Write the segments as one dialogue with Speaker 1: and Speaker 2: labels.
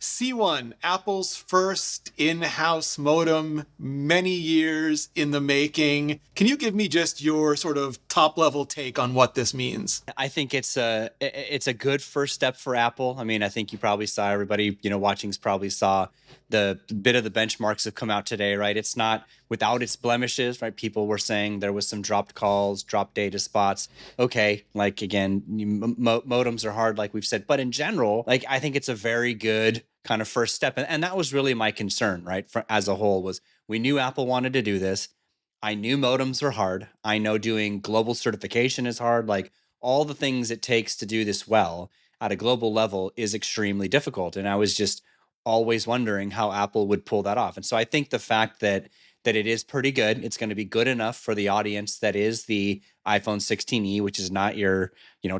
Speaker 1: C1, Apple's first in-house modem, many years in the making. Can you give me just your sort of top-level take on what this means?
Speaker 2: I think it's a good first step for Apple. I mean, I think you probably saw everybody, watching's probably saw the bit of the benchmarks have come out today, right? It's not without its blemishes, right? People were saying there was some dropped calls, dropped data spots. Okay, like again, modems are hard, like we've said, but in general, like I think it's a very good kind of first step, and that was really my concern, right? As a whole, was we knew Apple wanted to do this. I knew modems were hard. I know doing global certification is hard. Like all the things it takes to do this well at a global level is extremely difficult. And I was just always wondering how Apple would pull that off. And so I think the fact that it is pretty good, it's going to be good enough for the audience that is the iPhone 16e, which is not your,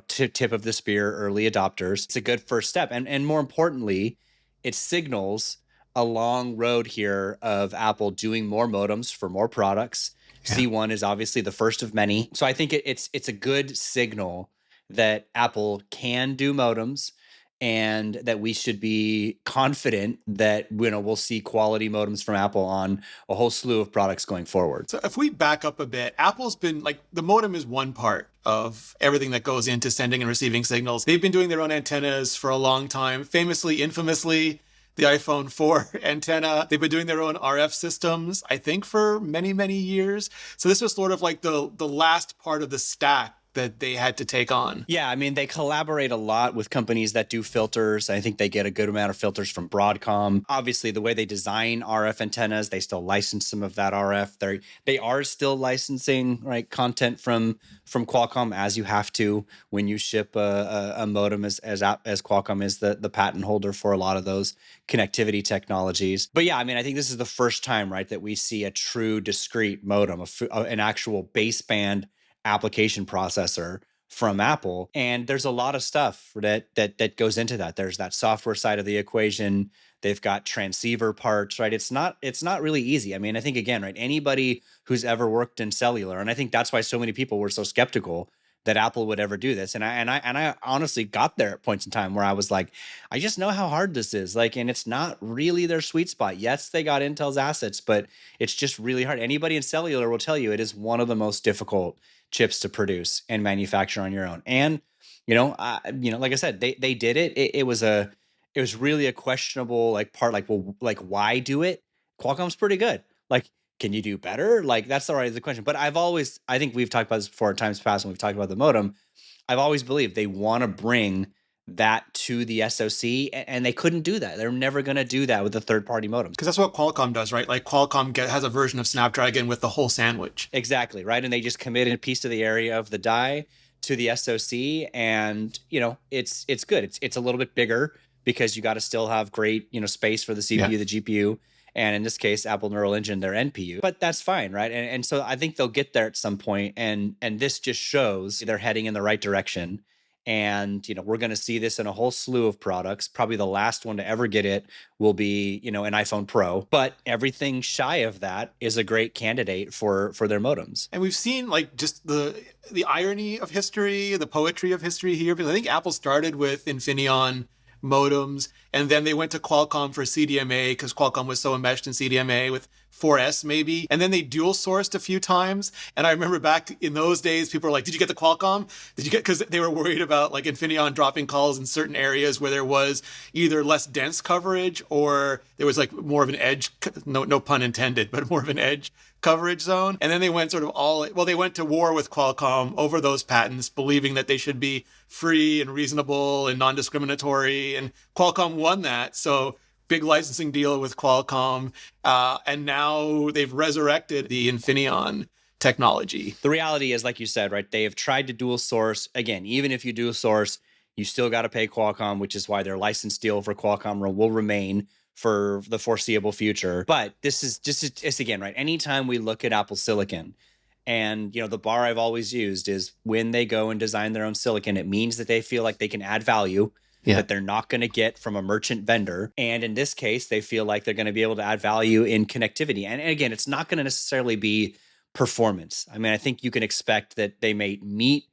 Speaker 2: tip of the spear early adopters. It's a good first step. And more importantly, it signals a long road here of Apple doing more modems for more products.
Speaker 1: Yeah.
Speaker 2: C1 is obviously the first of many. So I think it's a good signal that Apple can do modems and that we should be confident that we'll see quality modems from Apple on a whole slew of products going forward.
Speaker 1: So if we back up a bit, Apple's been like, the modem is one part of everything that goes into sending and receiving signals. They've been doing their own antennas for a long time, famously, infamously, the iPhone 4 antenna. They've been doing their own RF systems, I think, for many, many years. So this was sort of like the last part of the stack that they had to take on.
Speaker 2: Yeah, I mean, they collaborate a lot with companies that do filters. I think they get a good amount of filters from Broadcom. Obviously, the way they design RF antennas, they still license some of that RF. They are still licensing content from Qualcomm, as you have to when you ship a modem, as Qualcomm is the patent holder for a lot of those connectivity technologies. But yeah, I mean, I think this is the first time, right, that we see a true discrete modem, an actual baseband application processor from Apple. And there's a lot of stuff that goes into that. There's that software side of the equation. They've got transceiver parts, right? It's not really easy. I mean, I think again, right, anybody who's ever worked in cellular, and I think that's why so many people were so skeptical that Apple would ever do this. And I honestly got there at points in time where I was like, I just know how hard this is. Like, and it's not really their sweet spot. Yes, they got Intel's assets, but it's just really hard. Anybody in cellular will tell you it is one of the most difficult chips to produce and manufacture on your own. And like I said, they did it. It was really a questionable part. Well, why do it? Qualcomm's pretty good. Like, can you do better? Like, that's the question. But I think we've talked about this before in times past when we've talked about the modem. I've always believed they want to bring that to the SoC, and they couldn't do that. They're never going to do that with the third-party modems.
Speaker 1: Because that's what Qualcomm does, right? Like Qualcomm has a version of Snapdragon with the whole sandwich.
Speaker 2: Exactly, right? And they just commit a piece of the area of the die to the SoC, and it's good. It's a little bit bigger because you got to still have great space for the CPU, the GPU, and in this case, Apple Neural Engine, their NPU. But that's fine, right? And so I think they'll get there at some point, and this just shows they're heading in the right direction. And we're going to see this in a whole slew of products. Probably the last one to ever get it will be an iPhone Pro. But everything shy of that is a great candidate for their modems.
Speaker 1: And we've seen just the irony of history, the poetry of history here. Because I think Apple started with Infineon modems, and then they went to Qualcomm for CDMA because Qualcomm was so enmeshed in CDMA with 4S maybe, and then they dual sourced a few times. And I remember back in those days, people were like, did you get the Qualcomm? Because they were worried about Infineon dropping calls in certain areas where there was either less dense coverage or there was more of an edge, no pun intended, but more of an edge coverage zone. And then they went they went to war with Qualcomm over those patents, believing that they should be free and reasonable and non-discriminatory. And Qualcomm won that. So big licensing deal with Qualcomm. And now they've resurrected the Infineon technology.
Speaker 2: The reality is, like you said, right, they have tried to dual source. Again, even if you dual source, you still got to pay Qualcomm, which is why their license deal for Qualcomm will remain for the foreseeable future. But this is just again, right? Anytime we look at Apple Silicon, and the bar I've always used is when they go and design their own silicon, it means that they feel like they can add value that they're not going to get from a merchant vendor. And in this case, they feel like they're going to be able to add value in connectivity. And again, it's not going to necessarily be performance. I mean, I think you can expect that they may meet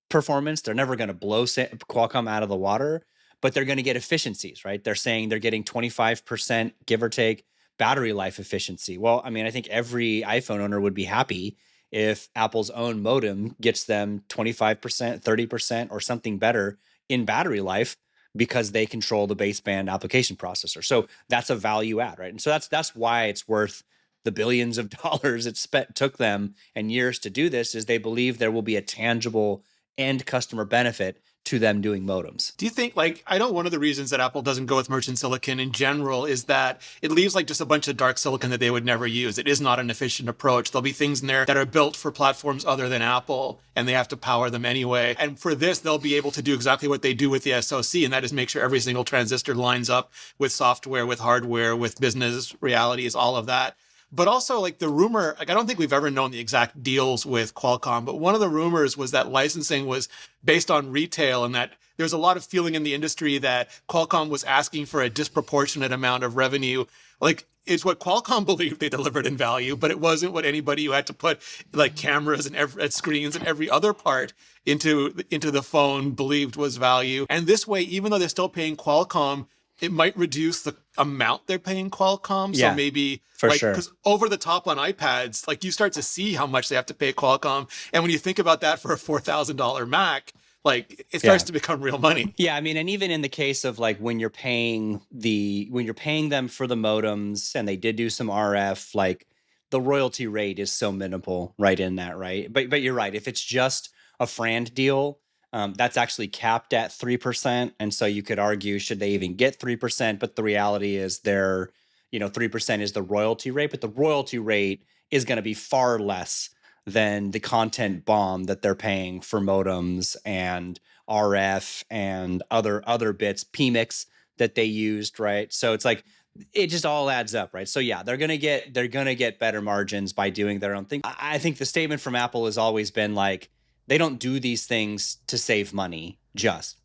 Speaker 2: performance. They're never going to blow Qualcomm out of the water. but they're going to get efficiencies, right? They're saying they're getting 25%, give or take, battery life efficiency. Well, I mean, I think every iPhone owner would be happy if Apple's own modem gets them 25%, 30%, or something better in battery life because they control the baseband application processor. So that's a value add, right? And so that's why it's worth the billions of dollars took them and years to do this, is they believe there will be a tangible end customer benefit to them doing modems.
Speaker 1: Do you think, like, I know one of the reasons that Apple doesn't go with merchant silicon in general is that it leaves like just a bunch of dark silicon that they would never use. It is not an efficient approach. There'll be things in there that are built for platforms other than Apple, and they have to power them anyway. And for this, they'll be able to do exactly what they do with the SoC, and that is make sure every single transistor lines up with software, with hardware, with business realities, all of that. But also, like, the rumor, like, I don't think we've ever known the exact deals with Qualcomm, but one of the rumors was that licensing was based on retail, and that there's a lot of feeling in the industry that Qualcomm was asking for a disproportionate amount of revenue. Like, it's what Qualcomm believed they delivered in value, but it wasn't what anybody who had to put like cameras and screens and every other part into the phone believed was value. And this way, even though they're still paying Qualcomm, it might reduce the amount they're paying Qualcomm. So maybe
Speaker 2: for
Speaker 1: like,
Speaker 2: sure.
Speaker 1: because over the top on iPads, like, you start to see how much they have to pay Qualcomm. And when you think about that for a $4,000 Mac, like, it starts to become real money.
Speaker 2: Yeah, I mean, and even in the case of like when you're paying them for the modems, and they did do some RF, like the royalty rate is so minimal right in that, right? But you're right. If it's just a FRAND deal, that's actually capped at 3%. And so you could argue, should they even get 3%? But the reality is 3% is the royalty rate, but the royalty rate is going to be far less than the content bomb that they're paying for modems and RF and other bits, PMIX that they used, right? So it's like, it just all adds up, right? So yeah, they're gonna get better margins by doing their own thing. I think the statement from Apple has always been like, they don't do these things to save money.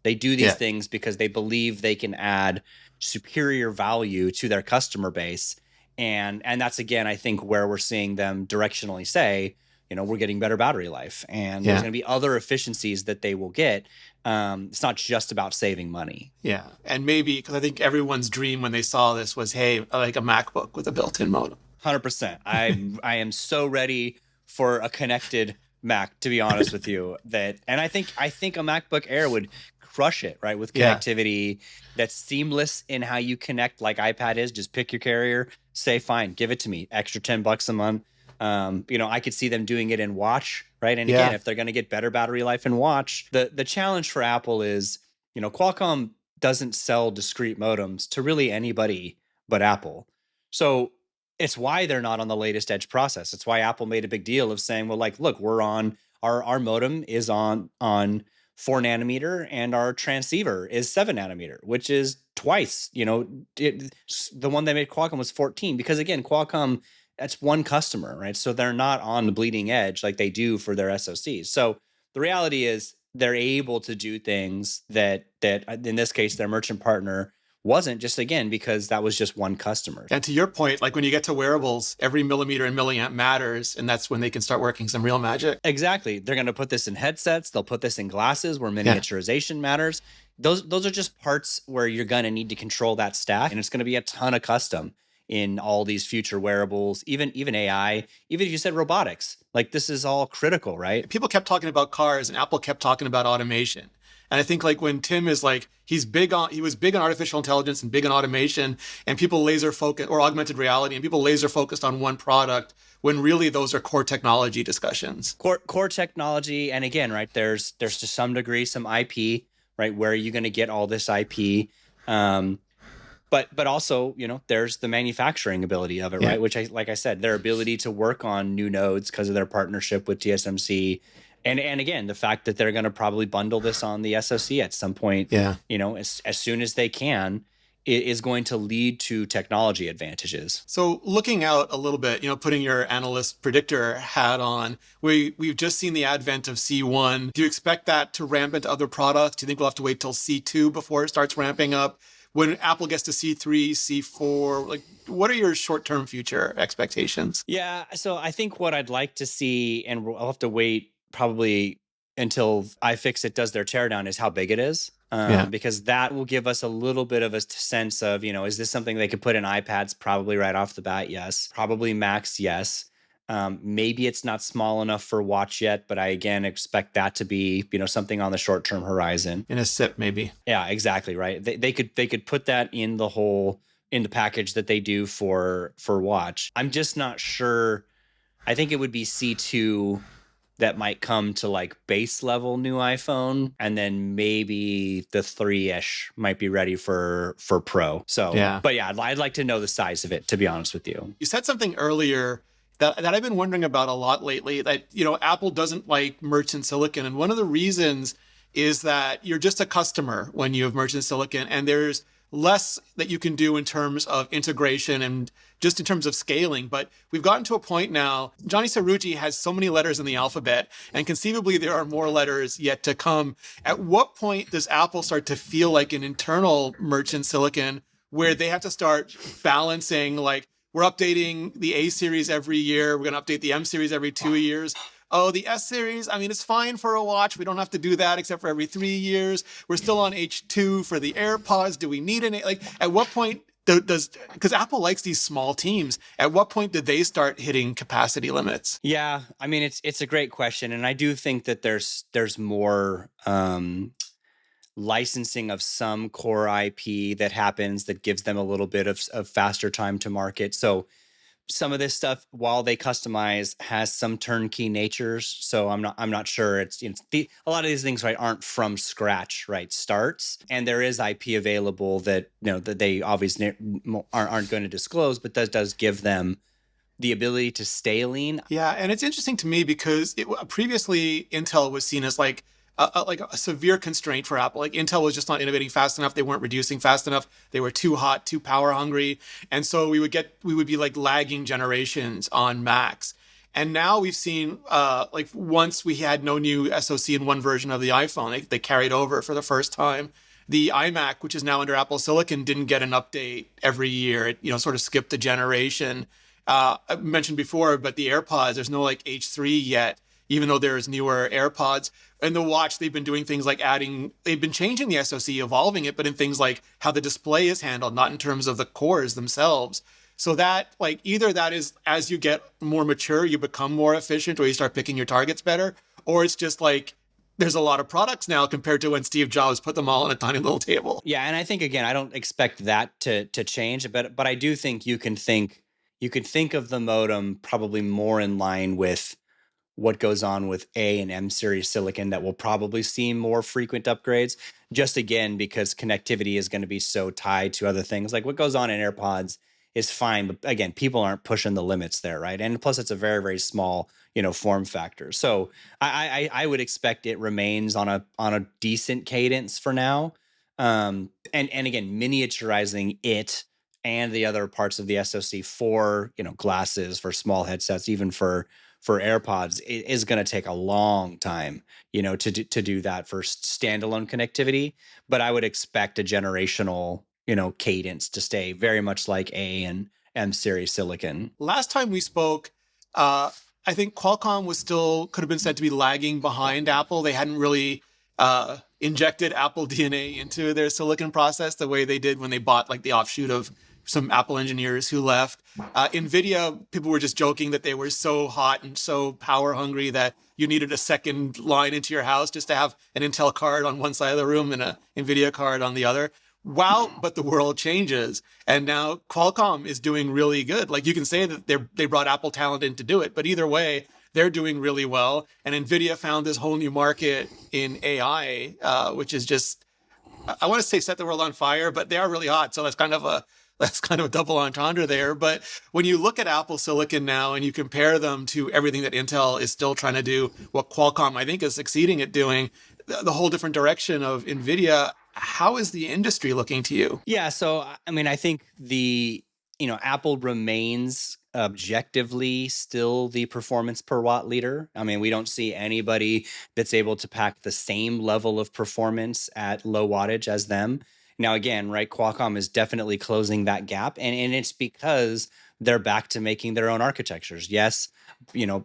Speaker 2: They do these things because they believe they can add superior value to their customer base, and that's, again, I think where we're seeing them directionally say, we're getting better battery life, and there's going to be other efficiencies that they will get. It's not just about saving money.
Speaker 1: Yeah. And maybe, because I think everyone's dream when they saw this was, hey, like a MacBook with a built-in modem.
Speaker 2: 100%. I am so ready for a connected Mac, to be honest with you. And I think a MacBook Air would crush it, right? With connectivity that's seamless in how you connect, like iPad is. Just pick your carrier, say, fine, give it to me. Extra $10 a month. I could see them doing it in watch, right? And again, if they're going to get better battery life in watch, the challenge for Apple is, Qualcomm doesn't sell discrete modems to really anybody but Apple. So it's why they're not on the latest edge process. It's why Apple made a big deal of saying, well, like, look, we're on our modem is on 4 nanometer, and our transceiver is 7 nanometer, which is twice. The one they made Qualcomm was 14, because again, Qualcomm, that's one customer, right? So they're not on the bleeding edge like they do for their SoCs. So the reality is they're able to do things that in this case, their merchant partner wasn't, just again because that was just one customer.
Speaker 1: And to your point, like when you get to wearables, every millimeter and milliamp matters, and that's when they can start working some real magic.
Speaker 2: Exactly. They're going to put this in headsets. They'll put this in glasses where miniaturization matters. Those are just parts where you're going to need to control that stack, and it's going to be a ton of custom in all these future wearables, even AI, even if you said robotics. Like, this is all critical, right?
Speaker 1: People kept talking about cars, and Apple kept talking about automation. And I think, like, when Tim is like, he was big on artificial intelligence and big on automation, and people laser focus, or augmented reality, and people laser focused on one product, when really those are core technology discussions.
Speaker 2: Core technology. And again, right, there's to some degree some IP, right? Where are you going to get all this IP? But also, there's the manufacturing ability of it, right? Which, like I said, their ability to work on new nodes because of their partnership with TSMC. And again, the fact that they're going to probably bundle this on the SoC at some point, as soon as they can, it is going to lead to technology advantages.
Speaker 1: So looking out a little bit, putting your analyst predictor hat on, we've just seen the advent of C1. Do you expect that to ramp into other products? Do you think we'll have to wait till C2 before it starts ramping up? When Apple gets to C3, C4, like, what are your short-term future expectations?
Speaker 2: Yeah, so I think what I'd like to see, and I'll have to wait probably until iFixit does their teardown, is how big it is.
Speaker 1: Yeah.
Speaker 2: because that will give us a little bit of a sense of, is this something they could put in iPads? Probably right off the bat, yes. Probably Macs, yes. Maybe it's not small enough for watch yet, but I again expect that to be, something on the short-term horizon.
Speaker 1: In a SIP, maybe.
Speaker 2: Yeah, exactly right. They could put that in the package that they do for watch. I'm just not sure. I think it would be C2 that might come to like base level new iPhone, and then maybe the 3-ish might be ready for Pro. So,
Speaker 1: Yeah.
Speaker 2: but yeah, I'd like to know the size of it, to be honest with you.
Speaker 1: You said something earlier that I've been wondering about a lot lately, that, Apple doesn't like merchant silicon. And one of the reasons is that you're just a customer when you have merchant silicon, and there's less that you can do in terms of integration and just in terms of scaling. But we've gotten to a point now, Johnny Cerrucci has so many letters in the alphabet, and conceivably there are more letters yet to come. At what point does Apple start to feel like an internal merchant silicon where they have to start balancing, like, we're updating the A series every year, we're going to update the M series every 2 years. Oh, the S series, I mean, it's fine for a watch. We don't have to do that except for every 3 years. We're still on H2 for the AirPods. Do we need any? Like, at what point because Apple likes these small teams, at what point did they start hitting capacity limits?
Speaker 2: Yeah, I mean, it's a great question. And I do think that there's more licensing of some core IP that happens that gives them a little bit of faster time to market. So some of this stuff, while they customize, has some turnkey natures. So I'm not sure it's, a lot of these things, right, aren't from scratch, right, starts, and there is IP available that that they obviously aren't going to disclose, but that does give them the ability to stay lean.
Speaker 1: Yeah, and it's interesting to me because previously Intel was seen as like a severe constraint for Apple. Like, Intel was just not innovating fast enough. They weren't reducing fast enough. They were too hot, too power hungry. And so we would be like lagging generations on Macs. And now we've seen, like, once we had no new SoC in one version of the iPhone, they carried over for the first time. The iMac, which is now under Apple Silicon, didn't get an update every year. It, sort of skipped a generation. I mentioned before, but the AirPods, there's no like H3 yet, even though there's newer AirPods. In the watch, they've been doing things like they've been changing the SoC, evolving it, but in things like how the display is handled, not in terms of the cores themselves. So that, like, either that is, as you get more mature, you become more efficient, or you start picking your targets better, or it's just like, there's a lot of products now compared to when Steve Jobs put them all on a tiny little table.
Speaker 2: Yeah, and I think, again, I don't expect that to change, but I do think you can think of the modem probably more in line with what goes on with A and M series silicon, that will probably see more frequent upgrades, just again because connectivity is going to be so tied to other things. Like, what goes on in AirPods is fine, but again, people aren't pushing the limits there, right? And plus, it's a very, very small form factor. So I would expect it remains on a decent cadence for now. And again, miniaturizing it and the other parts of the SoC for glasses, for small headsets, even for AirPods, it is going to take a long time, to do that for standalone connectivity. But I would expect a generational, cadence to stay very much like A and M series silicon.
Speaker 1: Last time we spoke, I think Qualcomm could have been said to be lagging behind Apple. They hadn't really injected Apple DNA into their silicon process the way they did when they bought, like, the offshoot of some Apple engineers who left. Nvidia, people were just joking that they were so hot and so power hungry that you needed a second line into your house just to have an Intel card on one side of the room and an Nvidia card on the other. Wow, but the world changes. And now Qualcomm is doing really good. Like, you can say that they brought Apple talent in to do it, but either way, they're doing really well. And Nvidia found this whole new market in AI, which is just, I want to say, set the world on fire, but they are really hot. So that's kind of a double entendre there. But when you look at Apple Silicon now and you compare them to everything that Intel is still trying to do, what Qualcomm, I think, is succeeding at doing, the whole different direction of Nvidia, how is the industry looking to you?
Speaker 2: Yeah, so I mean, I think Apple remains objectively still the performance per watt leader. I mean, we don't see anybody that's able to pack the same level of performance at low wattage as them. Now, again, right, Qualcomm is definitely closing that gap, and it's because they're back to making their own architectures. Yes,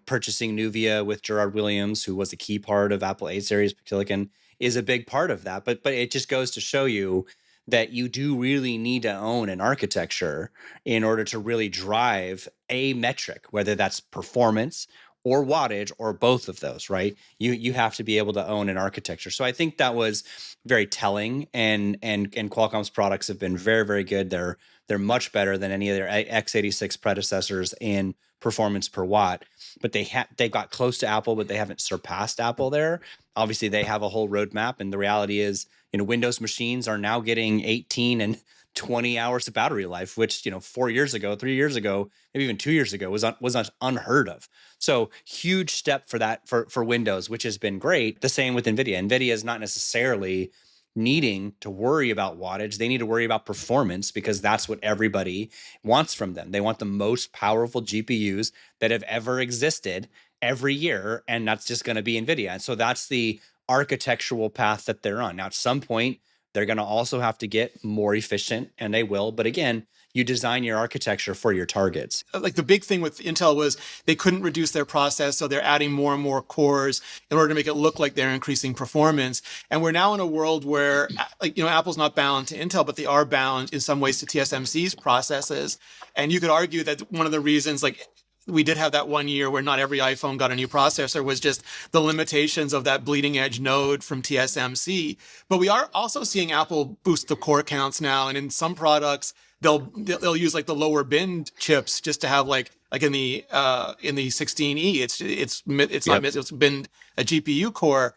Speaker 2: purchasing Nuvia with Gerard Williams, who was a key part of Apple A series silicon, is a big part of that. But it just goes to show you that you do really need to own an architecture in order to really drive a metric, whether that's performance or wattage or both of those, right? You have to be able to own an architecture. So I think that was very telling, and Qualcomm's products have been very, very good. They're much better than any of their x86 predecessors in performance per watt. But they got close to Apple, but they haven't surpassed Apple there. Obviously, they have a whole roadmap, and the reality is, Windows machines are now getting 18 and 20 hours of battery life, which 4 years ago, 3 years ago, maybe even 2 years ago was unheard of. So huge step for that for Windows, which has been great. The same with Nvidia. Nvidia is not necessarily needing to worry about wattage. They need to worry about performance, because that's what everybody wants from them. They want the most powerful GPUs that have ever existed every year, and that's just going to be Nvidia. And so that's the architectural path that they're on. Now, at some point, they're going to also have to get more efficient, and they will. But again, you design your architecture for your targets.
Speaker 1: Like the big thing with Intel was they couldn't reduce their process, so they're adding more and more cores in order to make it look like they're increasing performance. And we're now in a world where, Apple's not bound to Intel, but they are bound in some ways to TSMC's processes. And you could argue that one of the reasons, like, we did have that 1 year where not every iPhone got a new processor was just the limitations of that bleeding edge node from TSMC. But we are also seeing Apple boost the core counts now, and in some products they'll use like the lower bin chips just to have like in the 16E, it's not it's been a GPU core.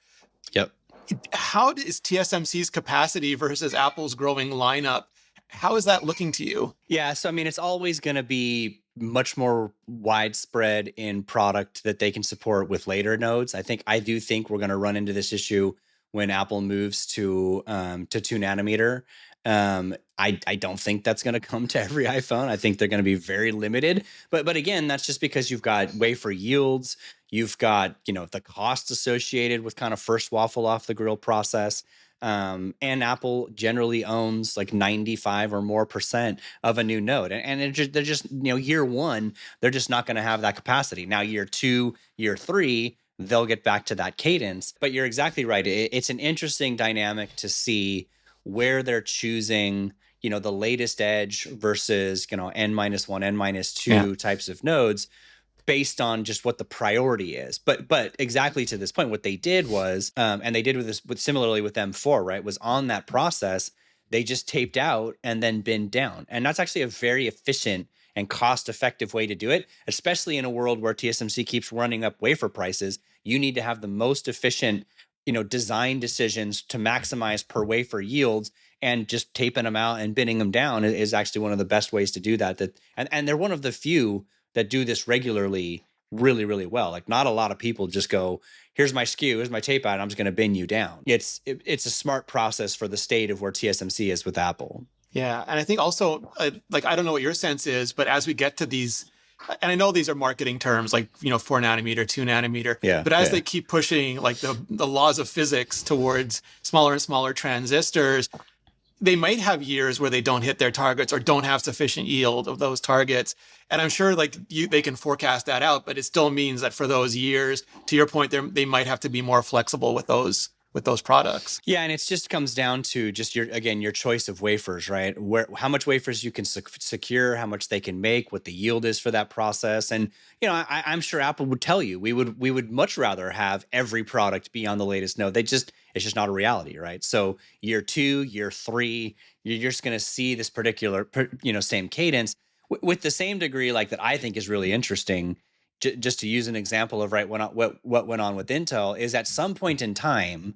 Speaker 2: Yep.
Speaker 1: How is TSMC's capacity versus Apple's growing lineup? How is that looking to you?
Speaker 2: Yeah, so I mean, it's always going to be much more widespread in product that they can support with later nodes. I do think we're going to run into this issue when Apple moves to 2 nanometer. I don't think that's going to come to every iPhone. I think they're going to be very limited. But again, that's just because you've got wafer yields, you've got the costs associated with kind of first waffle off the grill process. And Apple generally owns like 95 or more % of a new node. And they're just year one, they're just not going to have that capacity. Now, year 2, year 3, they'll get back to that cadence. But you're exactly right. It's an interesting dynamic to see where they're choosing, the latest edge versus, N-1, N-2 types of nodes, based on just what the priority is. But exactly to this point, what they did was, and they did similarly with M4, right, was on that process, they just taped out and then binned down. And that's actually a very efficient and cost-effective way to do it, especially in a world where TSMC keeps running up wafer prices. You need to have the most efficient, design decisions to maximize per wafer yields, and just taping them out and binning them down is actually one of the best ways to do that. And they're one of the few that do this regularly really, really well. Like, not a lot of people just go, here's my SKU, here's my tape out, I'm just going to bin you down. It's a smart process for the state of where TSMC is with Apple.
Speaker 1: Yeah. And I think also, I don't know what your sense is, but as we get to these, and I know these are marketing terms like, 4 nanometer, 2 nanometer, but as they keep pushing like the laws of physics towards smaller and smaller transistors, they might have years where they don't hit their targets or don't have sufficient yield of those targets. And I'm sure they can forecast that out, but it still means that for those years, to your point, they might have to be more flexible with those products.
Speaker 2: Yeah, and it just comes down to just your choice of wafers, right? How much wafers you can secure, how much they can make, what the yield is for that process. And I'm sure Apple would tell you we would much rather have every product be on the latest node. It's just not a reality, right? So year 2, year 3, you're just going to see this particular same cadence with the same degree like that. I think is really interesting. Just to use an example of what went on with Intel is at some point in time,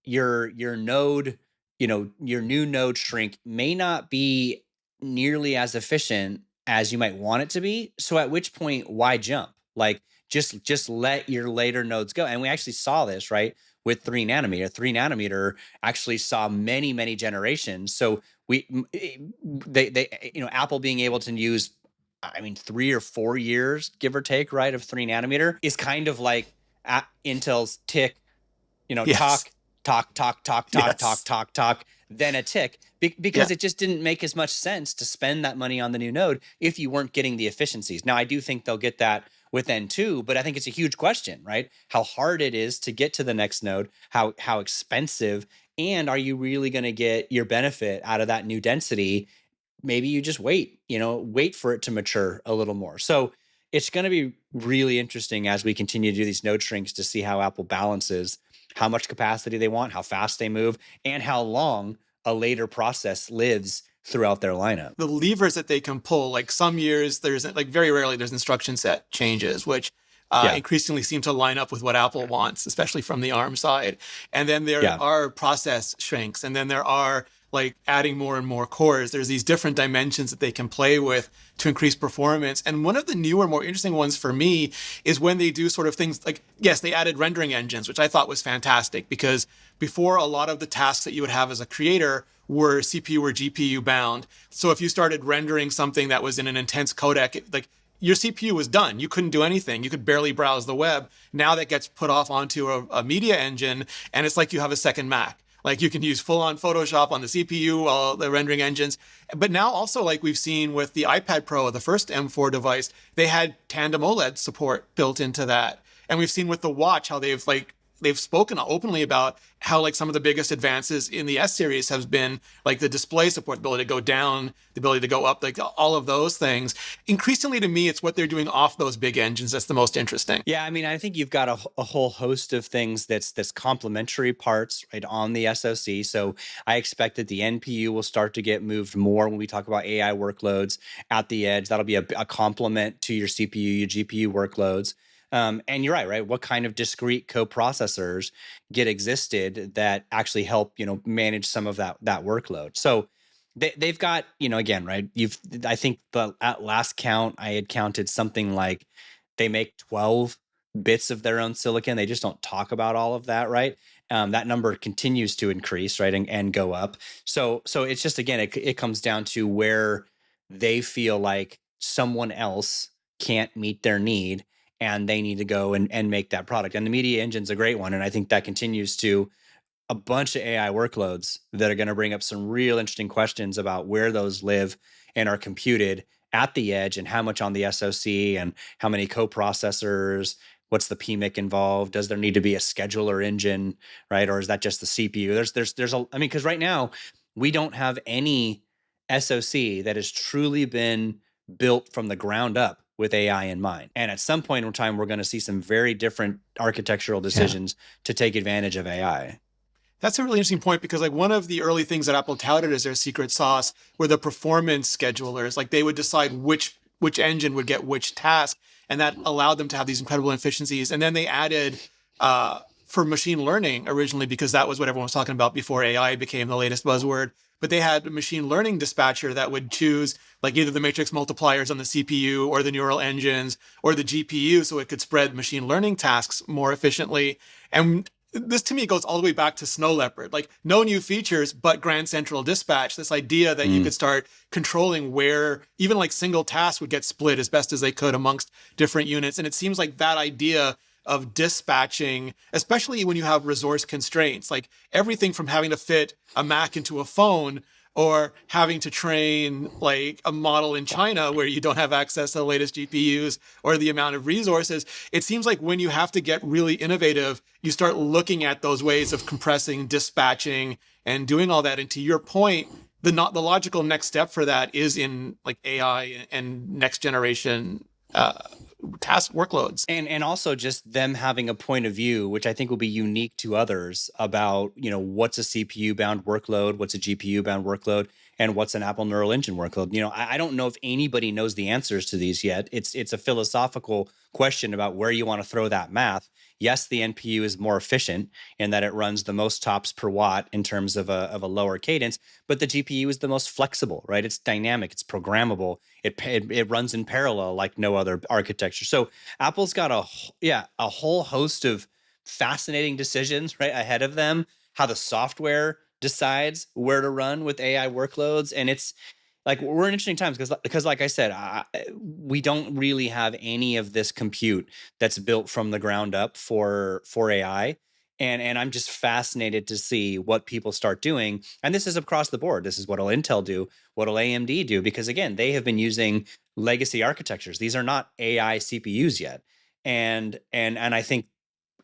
Speaker 2: your node, your new node shrink may not be nearly as efficient as you might want it to be. So at which point, why jump? Like, just let your later nodes go. And we actually saw this, right, with 3 nanometer. 3 nanometer actually saw many generations. So Apple being able to use, 3 or 4 years, give or take, right, of 3 nanometer is kind of like Intel's tick,
Speaker 1: Yes.
Speaker 2: talk, then a tick, because it just didn't make as much sense to spend that money on the new node if you weren't getting the efficiencies. Now, I do think they'll get that with N2, but I think it's a huge question, right? How hard it is to get to the next node, how expensive, and are you really going to get your benefit out of that new density? Maybe you just wait for it to mature a little more. So it's going to be really interesting as we continue to do these node shrinks to see how Apple balances how much capacity they want, how fast they move, and how long a later process lives throughout their lineup.
Speaker 1: The levers that they can pull, like some years there's like very rarely there's instruction set changes, which
Speaker 2: Yeah.
Speaker 1: increasingly seem to line up with what Apple wants, especially from the ARM side. And then there
Speaker 2: Yeah.
Speaker 1: are process shrinks, and then there are like adding more and more cores. There's these different dimensions that they can play with to increase performance. And one of the newer, more interesting ones for me is when they do sort of things like, yes, they added rendering engines, which I thought was fantastic because before a lot of the tasks that you would have as a creator were CPU or GPU bound. So if you started rendering something that was in an intense codec, like your CPU was done. You couldn't do anything. You could barely browse the web. Now that gets put off onto a media engine, and it's like you have a second Mac. Like you can use full-on Photoshop on the CPU, all the rendering engines. But now also, like we've seen with the iPad Pro, the first M4 device, they had tandem OLED support built into that. And we've seen with the watch how they've spoken openly about how like some of the biggest advances in the S series has been like the display support, the ability to go down, the ability to go up, like all of those things. Increasingly to me, it's what they're doing off those big engines that's the most interesting.
Speaker 2: Yeah, I mean, I think you've got a whole host of things that's complementary parts right on the SoC. So I expect that the NPU will start to get moved more when we talk about AI workloads at the edge. That'll be a complement to your CPU, your GPU workloads. And you're right? What kind of discrete coprocessors get existed that actually help, manage some of that workload? So they've got, again, right? I think at last count, I had counted something like they make 12 bits of their own silicon. They just don't talk about all of that, right? That number continues to increase, right, and go up. So it's just, again, it comes down to where they feel like someone else can't meet their need and they need to go and make that product. And the media engine's a great one. And I think that continues to a bunch of AI workloads that are going to bring up some real interesting questions about where those live and are computed at the edge and how much on the SoC and how many coprocessors, what's the PMIC involved? Does there need to be a scheduler engine, right? Or is that just the CPU? Because right now we don't have any SoC that has truly been built from the ground up with AI in mind. And at some point in time, we're going to see some very different architectural decisions to take advantage of AI.
Speaker 1: That's a really interesting point because like one of the early things that Apple touted as their secret sauce were the performance schedulers. Like they would decide which engine would get which task, and that allowed them to have these incredible efficiencies. And then they added for machine learning originally, because that was what everyone was talking about before AI became the latest buzzword. But they had a machine learning dispatcher that would choose like either the matrix multipliers on the CPU or the neural engines or the GPU so it could spread machine learning tasks more efficiently. And this to me goes all the way back to Snow Leopard, like no new features, but Grand Central Dispatch, this idea that you could start controlling where even like single tasks would get split as best as they could amongst different units. And it seems like that idea of dispatching, especially when you have resource constraints, like everything from having to fit a Mac into a phone or having to train like a model in China where you don't have access to the latest GPUs or the amount of resources. It seems like when you have to get really innovative, you start looking at those ways of compressing, dispatching, and doing all that. And to your point, the logical next step for that is in like AI and next generation task workloads.
Speaker 2: And also just them having a point of view, which I think will be unique to others about, what's a CPU bound workload, what's a GPU bound workload, and what's an Apple Neural Engine workload. I don't know if anybody knows the answers to these yet. It's a philosophical question about where you want to throw that math. Yes, the NPU is more efficient in that it runs the most tops per watt in terms of a lower cadence, but the GPU is the most flexible, right? It's dynamic, it's programmable, it runs in parallel like no other architecture. So Apple's got a whole host of fascinating decisions right ahead of them. How the software decides where to run with AI workloads, and it's like we're in interesting times because like I said, we don't really have any of this compute that's built from the ground up for AI. And I'm just fascinated to see what people start doing. And this is across the board. This is what'll Intel do, what'll AMD do, because again, they have been using legacy architectures. These are not AI CPUs yet. And I think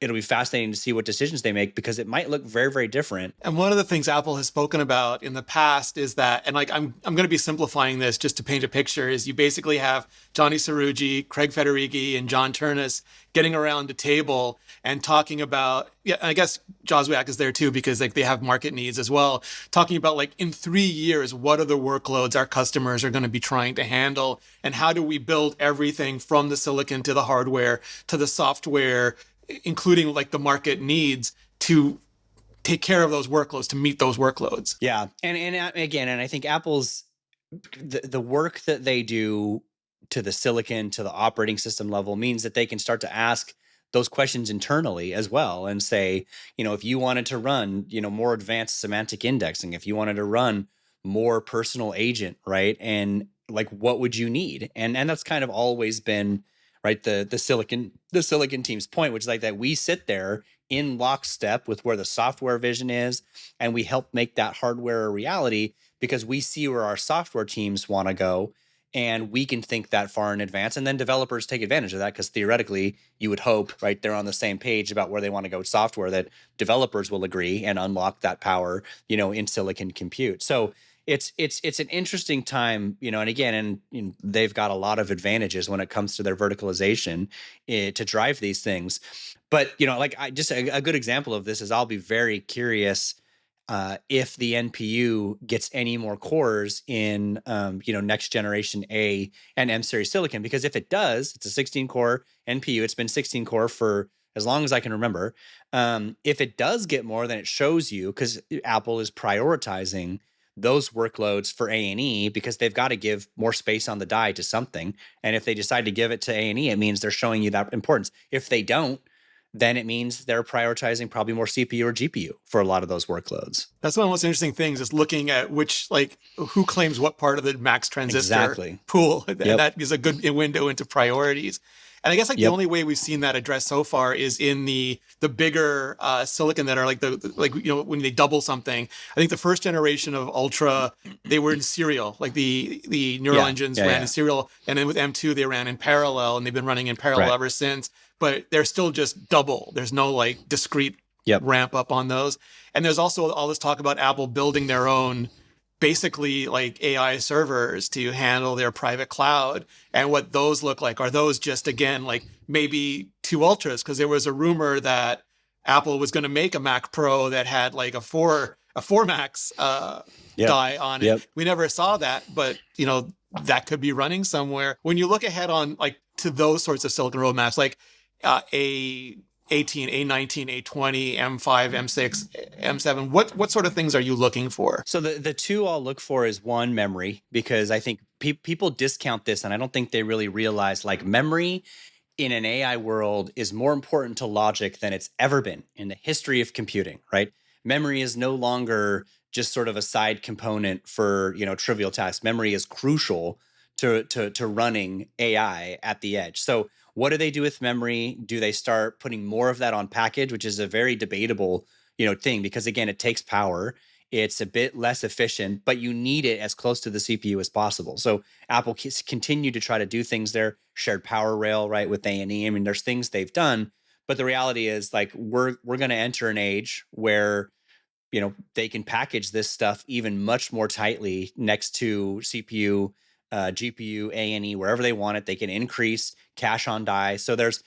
Speaker 2: it'll be fascinating to see what decisions they make, because it might look very, very different.
Speaker 1: And one of the things Apple has spoken about in the past is that, and like I'm going to be simplifying this just to paint a picture, is you basically have Johnny Cerrugi, Craig Federighi, and John Turnus getting around a table and talking about, yeah, I guess Joswiak is there too because like they have market needs as well, talking about like in 3 years, what are the workloads our customers are going to be trying to handle, and how do we build everything from the silicon to the hardware to the software, including like the market needs to take care of those workloads, to meet those workloads.
Speaker 2: Yeah. And again, and I think Apple's the work that they do to the silicon, to the operating system level, means that they can start to ask those questions internally as well and say, if you wanted to run, more advanced semantic indexing, if you wanted to run more personal agent, right? And like, what would you need? And that's kind of always been, right, the silicon team's point, which is like that we sit there in lockstep with where the software vision is, and we help make that hardware a reality because we see where our software teams want to go, and we can think that far in advance. And then developers take advantage of that because theoretically, you would hope, right, they're on the same page about where they want to go with software, that developers will agree and unlock that power, in silicon compute. So it's an interesting time, and again, and they've got a lot of advantages when it comes to their verticalization to drive these things. But like a good example of this is, I'll be very curious if the NPU gets any more cores in next generation A and M series silicon, because if it does, it's a 16 core NPU. It's been 16 core for as long as I can remember. If it does get more, then it shows you, because Apple is prioritizing those workloads for A&E because they've got to give more space on the die to something. And if they decide to give it to A&E, it means they're showing you that importance. If they don't, then it means they're prioritizing probably more CPU or GPU for a lot of those workloads.
Speaker 1: That's one of the most interesting things, is looking at who claims what part of the max transistor pool. And that is a good window into priorities. And I guess the only way we've seen that addressed so far is in the bigger silicon that are when they double something. I think the first generation of Ultra, they were in serial, like the neural engines ran in serial, and then with M2 they ran in parallel, and they've been running in parallel ever since. But they're still just double. There's no discrete ramp up on those. And there's also all this talk about Apple building their own, basically AI servers to handle their private cloud, and what those look like. Are those just, again, maybe two Ultras? Because there was a rumor that Apple was going to make a Mac Pro that had a 4 Max die on it. We never saw that, but that could be running somewhere. When you look ahead on to those sorts of silicon roadmaps, A18, A19, A20, M5, M6, M7, what sort of things are you looking for?
Speaker 2: So the two I'll look for is, one, memory, because I think people discount this, and I don't think they really realize memory in an AI world is more important to logic than it's ever been in the history of computing, right? Memory is no longer just sort of a side component for trivial tasks. Memory is crucial to running AI at the edge. So what do they do with memory? Do they start putting more of that on package, which is a very debatable, thing, because again, it takes power. It's a bit less efficient, but you need it as close to the CPU as possible. So Apple continue to try to do things there. Shared power rail, right, with A&E. I mean, there's things they've done, but the reality is we're going to enter an age where they can package this stuff even much more tightly next to CPU, GPU, A&E, wherever they want it. They can increase cache on die. So there's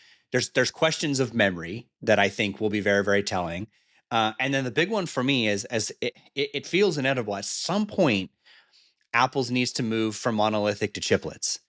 Speaker 2: questions of memory that I think will be very, very telling. And then the big one for me is, as it feels inevitable, at some point, Apple's needs to move from monolithic to chiplets.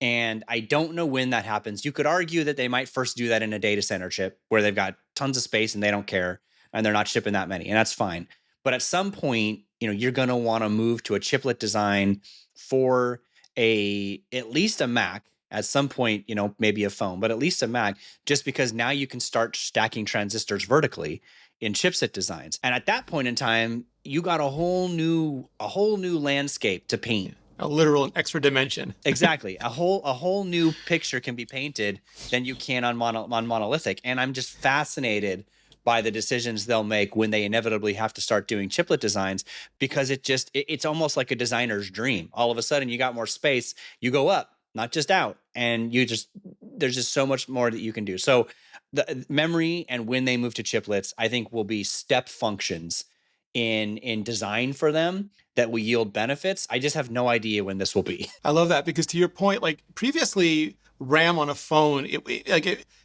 Speaker 2: And I don't know when that happens. You could argue that they might first do that in a data center chip where they've got tons of space and they don't care, and they're not shipping that many, and that's fine. But at some point, you're going to want to move to a chiplet design for at least a Mac. At some point, maybe a phone, but at least a Mac, just because now you can start stacking transistors vertically in chipset designs. And at that point in time, you got a whole new landscape to paint.
Speaker 1: A literal extra dimension.
Speaker 2: Exactly. A whole new picture can be painted than you can on monolithic. And I'm just fascinated by the decisions they'll make when they inevitably have to start doing chiplet designs, because it's almost like a designer's dream. All of a sudden you got more space, you go up, not just out, and there's just so much more that you can do. So the memory and when they move to chiplets, I think will be step functions in design for them that will yield benefits. I just have no idea when this will be.
Speaker 1: I love that, because to your point, like previously RAM on a phone,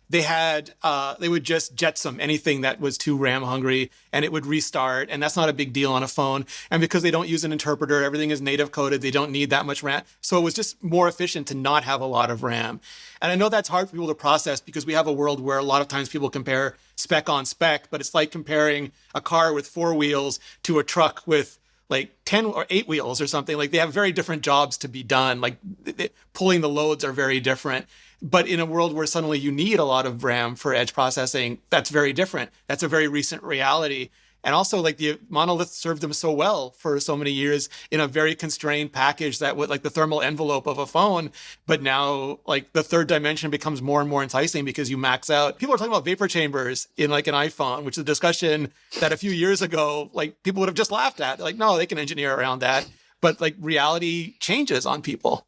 Speaker 1: they would just jetsam anything that was too RAM hungry and it would restart. And that's not a big deal on a phone. And because they don't use an interpreter, everything is native coded. They don't need that much RAM. So it was just more efficient to not have a lot of RAM. And I know that's hard for people to process, because we have a world where a lot of times people compare spec on spec, but it's like comparing a car with 4 wheels to a truck with like 10 or 8 wheels or something. Like they have very different jobs to be done. Like pulling the loads are very different. But in a world where suddenly you need a lot of RAM for edge processing, that's very different. That's a very recent reality. And also, like the monolith served them so well for so many years in a very constrained package that would like the thermal envelope of a phone. But now, like the third dimension becomes more and more enticing because you max out. People are talking about vapor chambers in like an iPhone, which is a discussion that a few years ago, like people would have just laughed at. Like, no, they can engineer around that. But like reality changes on people.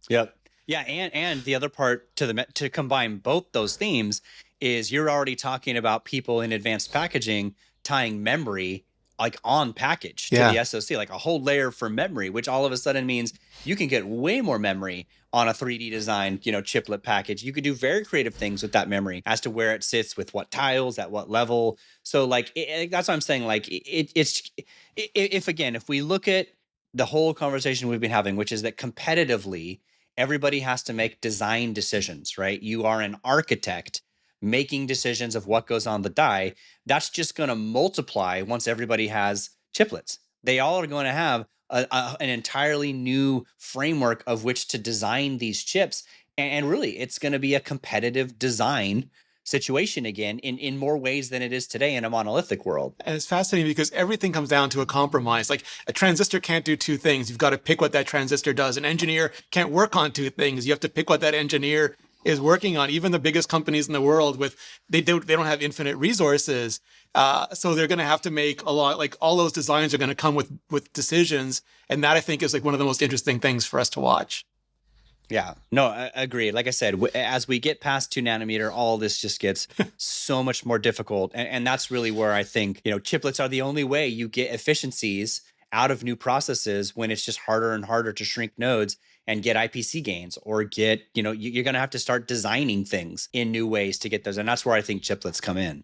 Speaker 2: Yep. Yeah, and the other part to combine both those themes is you're already talking about people in advanced packaging tying memory like on package to the SoC, like a whole layer for memory, which all of a sudden means you can get way more memory on a 3D designed, chiplet package. You could do very creative things with that memory as to where it sits with what tiles at what level. So like that's what I'm saying. Like if we look at the whole conversation we've been having, which is that competitively everybody has to make design decisions, right? You are an architect making decisions of what goes on the die. That's just going to multiply once everybody has chiplets. They all are going to have an entirely new framework of which to design these chips. And really, it's going to be a competitive design situation again in more ways than it is today in a monolithic world.
Speaker 1: And it's fascinating because everything comes down to a compromise. Like a transistor can't do two things. You've got to pick what that transistor does. An engineer can't work on two things. You have to pick what that engineer is working on. Even the biggest companies in the world they don't have infinite resources. So they're going to have to make a lot, like all those designs are going to come with decisions. And that I think is like one of the most interesting things for us to watch.
Speaker 2: Yeah, no, I agree. Like I said, as we get past 2 nanometer, all this just gets so much more difficult. And that's really where I think, chiplets are the only way you get efficiencies out of new processes when it's just harder and harder to shrink nodes and get IPC gains or get, you're going to have to start designing things in new ways to get those. And that's where I think chiplets come in.